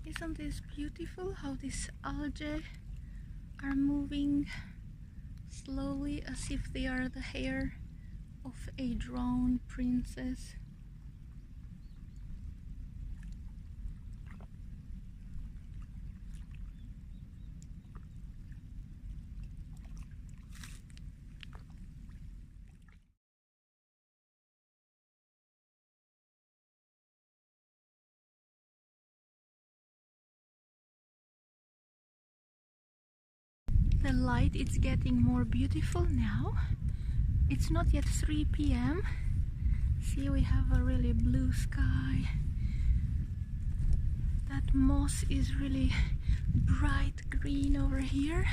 Isn't this beautiful how these algae are moving slowly as if they are the hair of a drowned princess? The light is getting more beautiful now. It's not yet 3 p.m. See, we have a really blue sky. That moss is really bright green over here.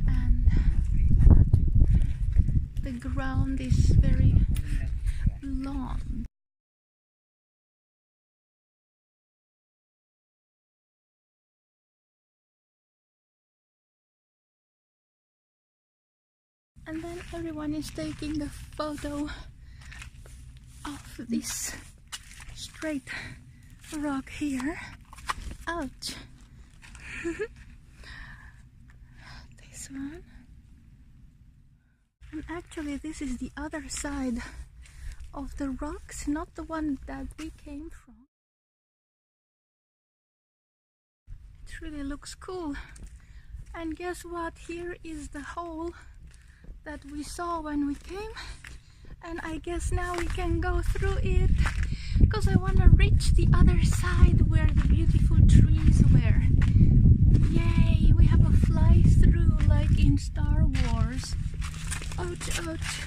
And the ground is very long. And then everyone is taking a photo of this straight rock here. Ouch! This one. And actually this is the other side of the rocks, not the one that we came from. It really looks cool. And guess what? Here is the hole that we saw when we came, and I guess now we can go through it because I want to reach the other side where the beautiful trees were. Yay, we have a fly through like in Star Wars. Ouch, ouch.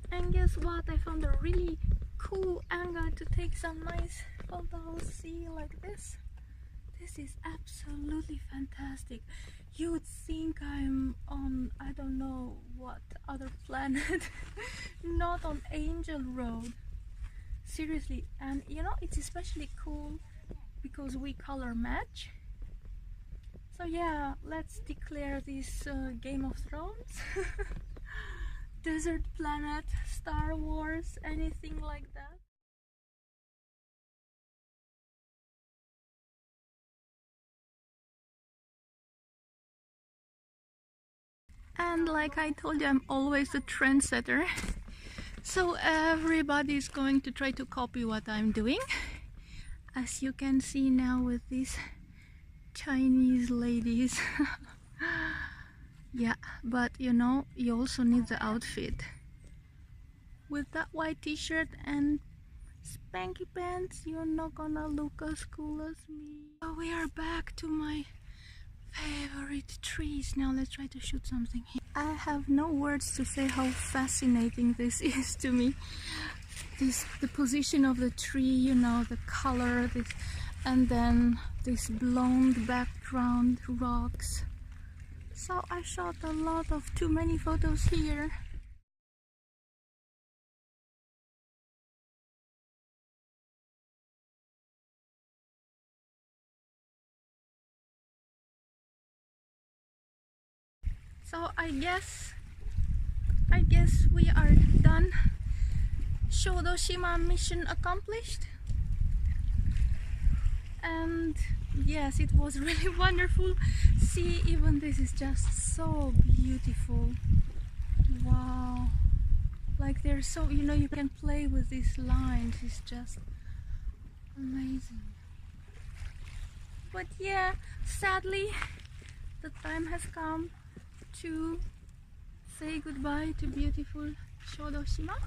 And guess what? I found a really cool angle to take some nice photos. See, like this. This is absolutely fantastic. You would think I'm on, I don't know what other planet, not on Angel Road. Seriously, and you know, it's especially cool because we color match. So yeah, let's declare this Game of Thrones, Desert Planet, Star Wars, anything like that. And like I told you, I'm always the trendsetter. So everybody is going to try to copy what I'm doing. As you can see now with these Chinese ladies. Yeah, but you know, you also need the outfit. With that white t-shirt and spanky pants, you're not gonna look as cool as me. So we are back to my favorite trees. Now let's try to shoot something here. I have no words to say how fascinating this is to me. The position of the tree, you know, the color, and then this blonde background rocks. So I shot a lot of too many photos here. So I guess we are done. Shodoshima mission accomplished. And yes, it was really wonderful. See, even this is just so beautiful. Wow. Like they're so, you know, you can play with these lines. It's just amazing. But yeah, sadly, the time has come to say goodbye to beautiful Shodoshima.